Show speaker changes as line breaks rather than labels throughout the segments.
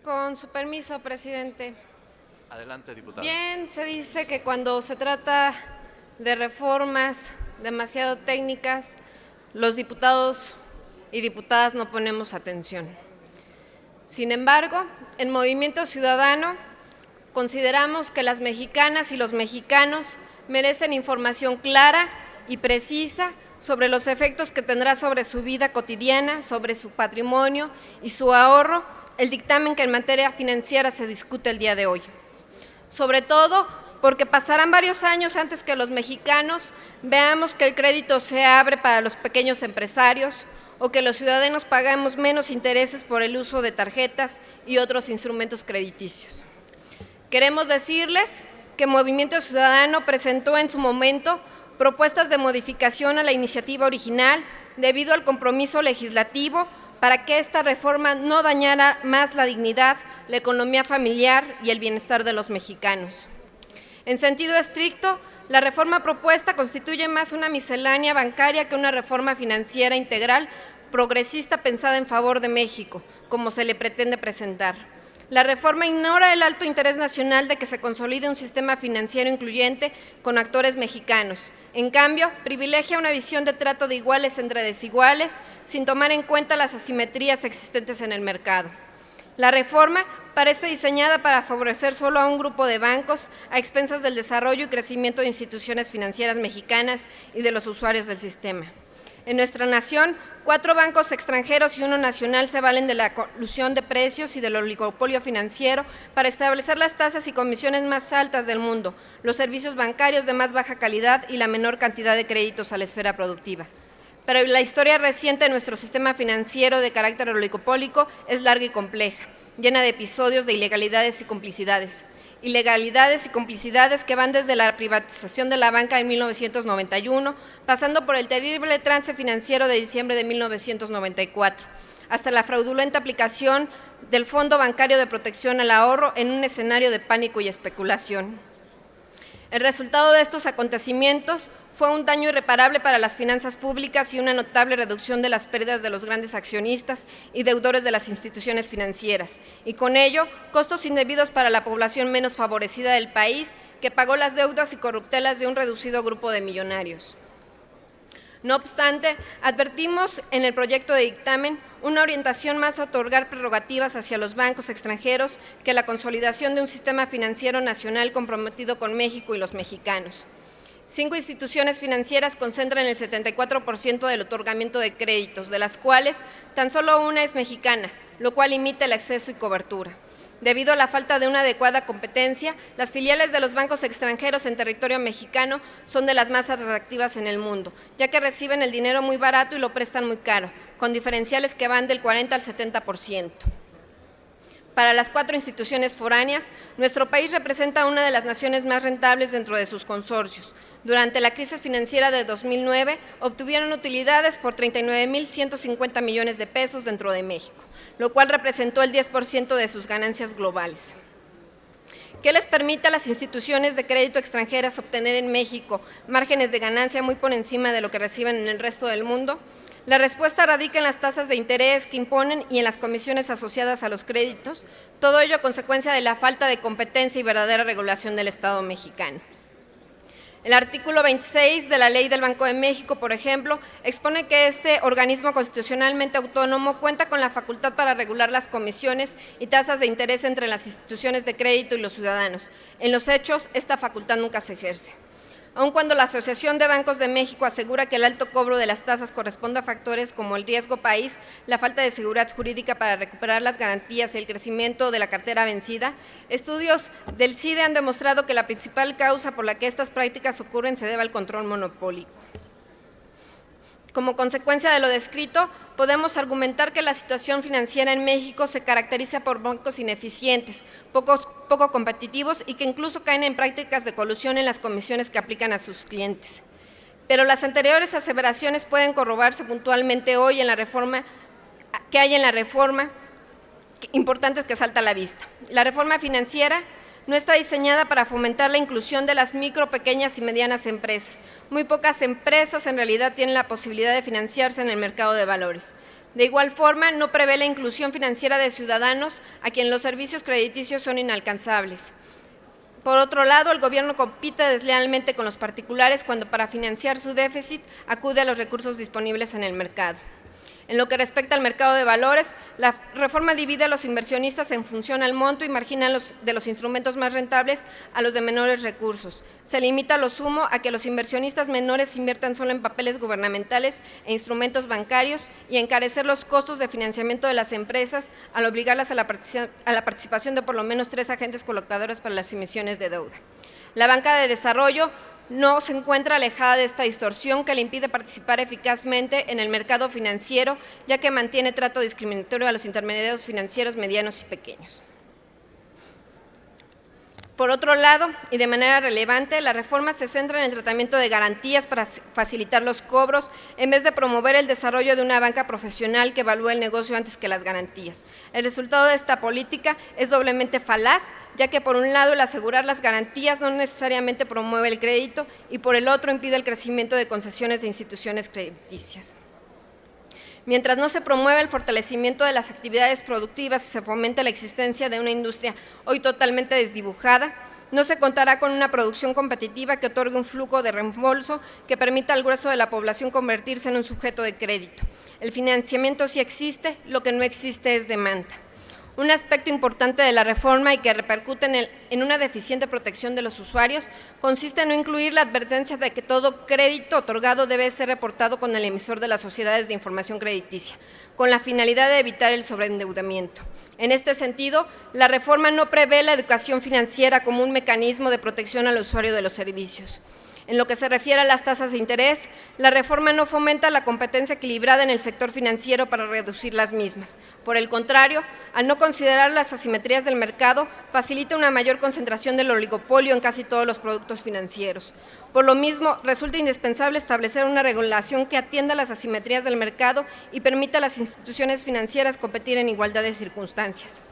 Con su permiso, presidente.
Adelante, diputada.
Bien, se dice que cuando se trata de reformas demasiado técnicas, los diputados y diputadas no ponemos atención. Sin embargo, en Movimiento Ciudadano consideramos que las mexicanas y los mexicanos merecen información clara y precisa sobre los efectos que tendrá sobre su vida cotidiana, sobre su patrimonio y su ahorro el dictamen que en materia financiera se discute el día de hoy. Sobre todo porque pasarán varios años antes que los mexicanos veamos que el crédito se abre para los pequeños empresarios o que los ciudadanos pagamos menos intereses por el uso de tarjetas y otros instrumentos crediticios. Queremos decirles que Movimiento Ciudadano presentó en su momento propuestas de modificación a la iniciativa original debido al compromiso legislativo para que esta reforma no dañara más la dignidad, la economía familiar y el bienestar de los mexicanos. En sentido estricto, la reforma propuesta constituye más una miscelánea bancaria que una reforma financiera integral progresista pensada en favor de México, como se le pretende presentar. La reforma ignora el alto interés nacional de que se consolide un sistema financiero incluyente con actores mexicanos. En cambio, privilegia una visión de trato de iguales entre desiguales, sin tomar en cuenta las asimetrías existentes en el mercado. La reforma parece diseñada para favorecer solo a un grupo de bancos a expensas del desarrollo y crecimiento de instituciones financieras mexicanas y de los usuarios del sistema. En nuestra nación, 4 bancos extranjeros y 1 nacional se valen de la colusión de precios y del oligopolio financiero para establecer las tasas y comisiones más altas del mundo, los servicios bancarios de más baja calidad y la menor cantidad de créditos a la esfera productiva. Pero la historia reciente de nuestro sistema financiero de carácter oligopólico es larga y compleja, llena de episodios de ilegalidades y complicidades. Ilegalidades y complicidades que van desde la privatización de la banca en 1991, pasando por el terrible trance financiero de diciembre de 1994, hasta la fraudulenta aplicación del Fondo Bancario de Protección al Ahorro en un escenario de pánico y especulación. El resultado de estos acontecimientos fue un daño irreparable para las finanzas públicas y una notable reducción de las pérdidas de los grandes accionistas y deudores de las instituciones financieras, y con ello, costos indebidos para la población menos favorecida del país, que pagó las deudas y corruptelas de un reducido grupo de millonarios. No obstante, advertimos en el proyecto de dictamen una orientación más a otorgar prerrogativas hacia los bancos extranjeros que la consolidación de un sistema financiero nacional comprometido con México y los mexicanos. 5 instituciones financieras concentran el 74% del otorgamiento de créditos, de las cuales tan solo una es mexicana, lo cual limita el acceso y cobertura. Debido a la falta de una adecuada competencia, las filiales de los bancos extranjeros en territorio mexicano son de las más atractivas en el mundo, ya que reciben el dinero muy barato y lo prestan muy caro, con diferenciales que van del 40 al 70%. Para las 4 instituciones foráneas, nuestro país representa una de las naciones más rentables dentro de sus consorcios. Durante la crisis financiera de 2009, obtuvieron utilidades por 39.150 millones de pesos dentro de México, lo cual representó el 10% de sus ganancias globales. ¿Qué les permite a las instituciones de crédito extranjeras obtener en México márgenes de ganancia muy por encima de lo que reciben en el resto del mundo? La respuesta radica en las tasas de interés que imponen y en las comisiones asociadas a los créditos, todo ello a consecuencia de la falta de competencia y verdadera regulación del Estado mexicano. El artículo 26 de la Ley del Banco de México, por ejemplo, expone que este organismo constitucionalmente autónomo cuenta con la facultad para regular las comisiones y tasas de interés entre las instituciones de crédito y los ciudadanos. En los hechos, esta facultad nunca se ejerce. Aun cuando la Asociación de Bancos de México asegura que el alto cobro de las tasas corresponde a factores como el riesgo país, la falta de seguridad jurídica para recuperar las garantías y el crecimiento de la cartera vencida, estudios del CIDE han demostrado que la principal causa por la que estas prácticas ocurren se debe al control monopólico. Como consecuencia de lo descrito, podemos argumentar que la situación financiera en México se caracteriza por bancos ineficientes, poco competitivos y que incluso caen en prácticas de colusión en las comisiones que aplican a sus clientes. Pero las anteriores aseveraciones pueden corroborarse puntualmente hoy en la reforma que hay en la reforma, importantes que salta a la vista. La reforma financiera no está diseñada para fomentar la inclusión de las micro, pequeñas y medianas empresas. Muy pocas empresas en realidad tienen la posibilidad de financiarse en el mercado de valores. De igual forma, no prevé la inclusión financiera de ciudadanos a quien los servicios crediticios son inalcanzables. Por otro lado, el gobierno compite deslealmente con los particulares cuando para financiar su déficit acude a los recursos disponibles en el mercado. En lo que respecta al mercado de valores, la reforma divide a los inversionistas en función al monto y margina de los instrumentos más rentables a los de menores recursos. Se limita a lo sumo a que los inversionistas menores inviertan solo en papeles gubernamentales e instrumentos bancarios y encarecer los costos de financiamiento de las empresas al obligarlas a la participación de por lo menos 3 agentes colocadores para las emisiones de deuda. La banca de desarrollo no se encuentra alejada de esta distorsión que le impide participar eficazmente en el mercado financiero, ya que mantiene trato discriminatorio a los intermediarios financieros medianos y pequeños. Por otro lado, y de manera relevante, la reforma se centra en el tratamiento de garantías para facilitar los cobros, en vez de promover el desarrollo de una banca profesional que evalúe el negocio antes que las garantías. El resultado de esta política es doblemente falaz, ya que por un lado el asegurar las garantías no necesariamente promueve el crédito y por el otro impide el crecimiento de concesiones de instituciones crediticias. Mientras no se promueve el fortalecimiento de las actividades productivas y se fomente la existencia de una industria hoy totalmente desdibujada, no se contará con una producción competitiva que otorgue un flujo de reembolso que permita al grueso de la población convertirse en un sujeto de crédito. El financiamiento sí existe, lo que no existe es demanda. Un aspecto importante de la reforma y que repercute en una deficiente protección de los usuarios consiste en no incluir la advertencia de que todo crédito otorgado debe ser reportado con el emisor de las sociedades de información crediticia, con la finalidad de evitar el sobreendeudamiento. En este sentido, la reforma no prevé la educación financiera como un mecanismo de protección al usuario de los servicios. En lo que se refiere a las tasas de interés, la reforma no fomenta la competencia equilibrada en el sector financiero para reducir las mismas. Por el contrario, al no considerar las asimetrías del mercado, facilita una mayor concentración del oligopolio en casi todos los productos financieros. Por lo mismo, resulta indispensable establecer una regulación que atienda las asimetrías del mercado y permita a las instituciones financieras competir en igualdad de circunstancias.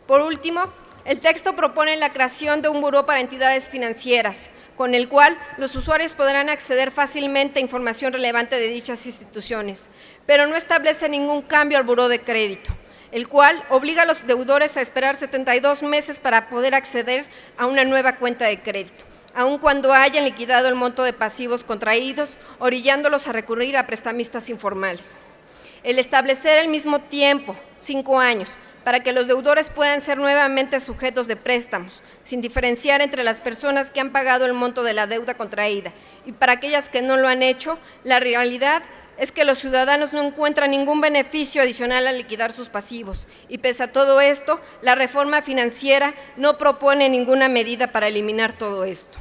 Por último, el texto propone la creación de un buró para entidades financieras, con el cual los usuarios podrán acceder fácilmente a información relevante de dichas instituciones, pero no establece ningún cambio al buró de crédito, el cual obliga a los deudores a esperar 72 meses para poder acceder a una nueva cuenta de crédito, aun cuando hayan liquidado el monto de pasivos contraídos, orillándolos a recurrir a prestamistas informales. El establecer el mismo tiempo, 5 años, para que los deudores puedan ser nuevamente sujetos de préstamos, sin diferenciar entre las personas que han pagado el monto de la deuda contraída y para aquellas que no lo han hecho, la realidad es que los ciudadanos no encuentran ningún beneficio adicional al liquidar sus pasivos y pese a todo esto, la reforma financiera no propone ninguna medida para eliminar todo esto.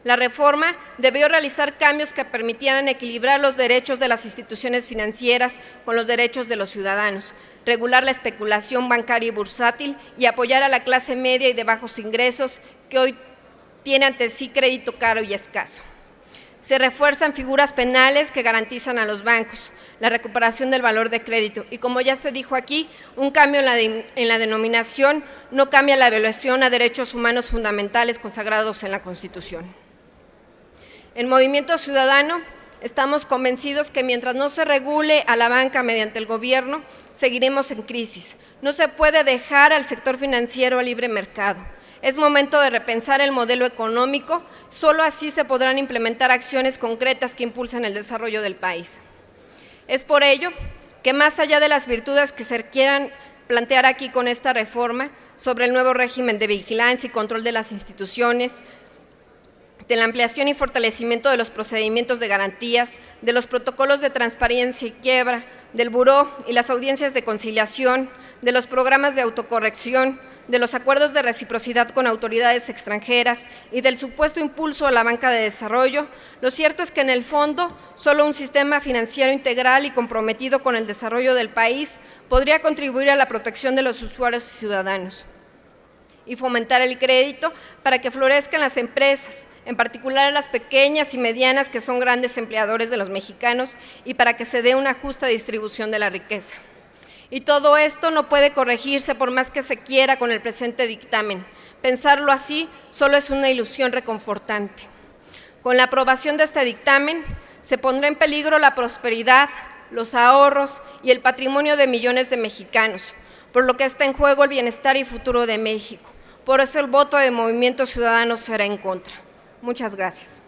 La reforma debió realizar cambios que permitieran equilibrar los derechos de las instituciones financieras con los derechos de los ciudadanos, regular la especulación bancaria y bursátil y apoyar a la clase media y de bajos ingresos que hoy tiene ante sí crédito caro y escaso. Se refuerzan figuras penales que garantizan a los bancos la recuperación del valor de crédito y, como ya se dijo aquí, un cambio en la denominación no cambia la evaluación a derechos humanos fundamentales consagrados en la Constitución. En Movimiento Ciudadano estamos convencidos que mientras no se regule a la banca mediante el gobierno, seguiremos en crisis. No se puede dejar al sector financiero a libre mercado. Es momento de repensar el modelo económico, solo así se podrán implementar acciones concretas que impulsen el desarrollo del país. Es por ello que más allá de las virtudes que se quieran plantear aquí con esta reforma sobre el nuevo régimen de vigilancia y control de las instituciones, de la ampliación y fortalecimiento de los procedimientos de garantías, de los protocolos de transparencia y quiebra, del buró y las audiencias de conciliación, de los programas de autocorrección, de los acuerdos de reciprocidad con autoridades extranjeras y del supuesto impulso a la banca de desarrollo, lo cierto es que en el fondo solo un sistema financiero integral y comprometido con el desarrollo del país podría contribuir a la protección de los usuarios y ciudadanos y fomentar el crédito para que florezcan las empresas, en particular las pequeñas y medianas que son grandes empleadores de los mexicanos y para que se dé una justa distribución de la riqueza. Y todo esto no puede corregirse por más que se quiera con el presente dictamen. Pensarlo así solo es una ilusión reconfortante. Con la aprobación de este dictamen se pondrá en peligro la prosperidad, los ahorros y el patrimonio de millones de mexicanos, por lo que está en juego el bienestar y futuro de México. Por eso el voto de Movimiento Ciudadano será en contra. Muchas gracias.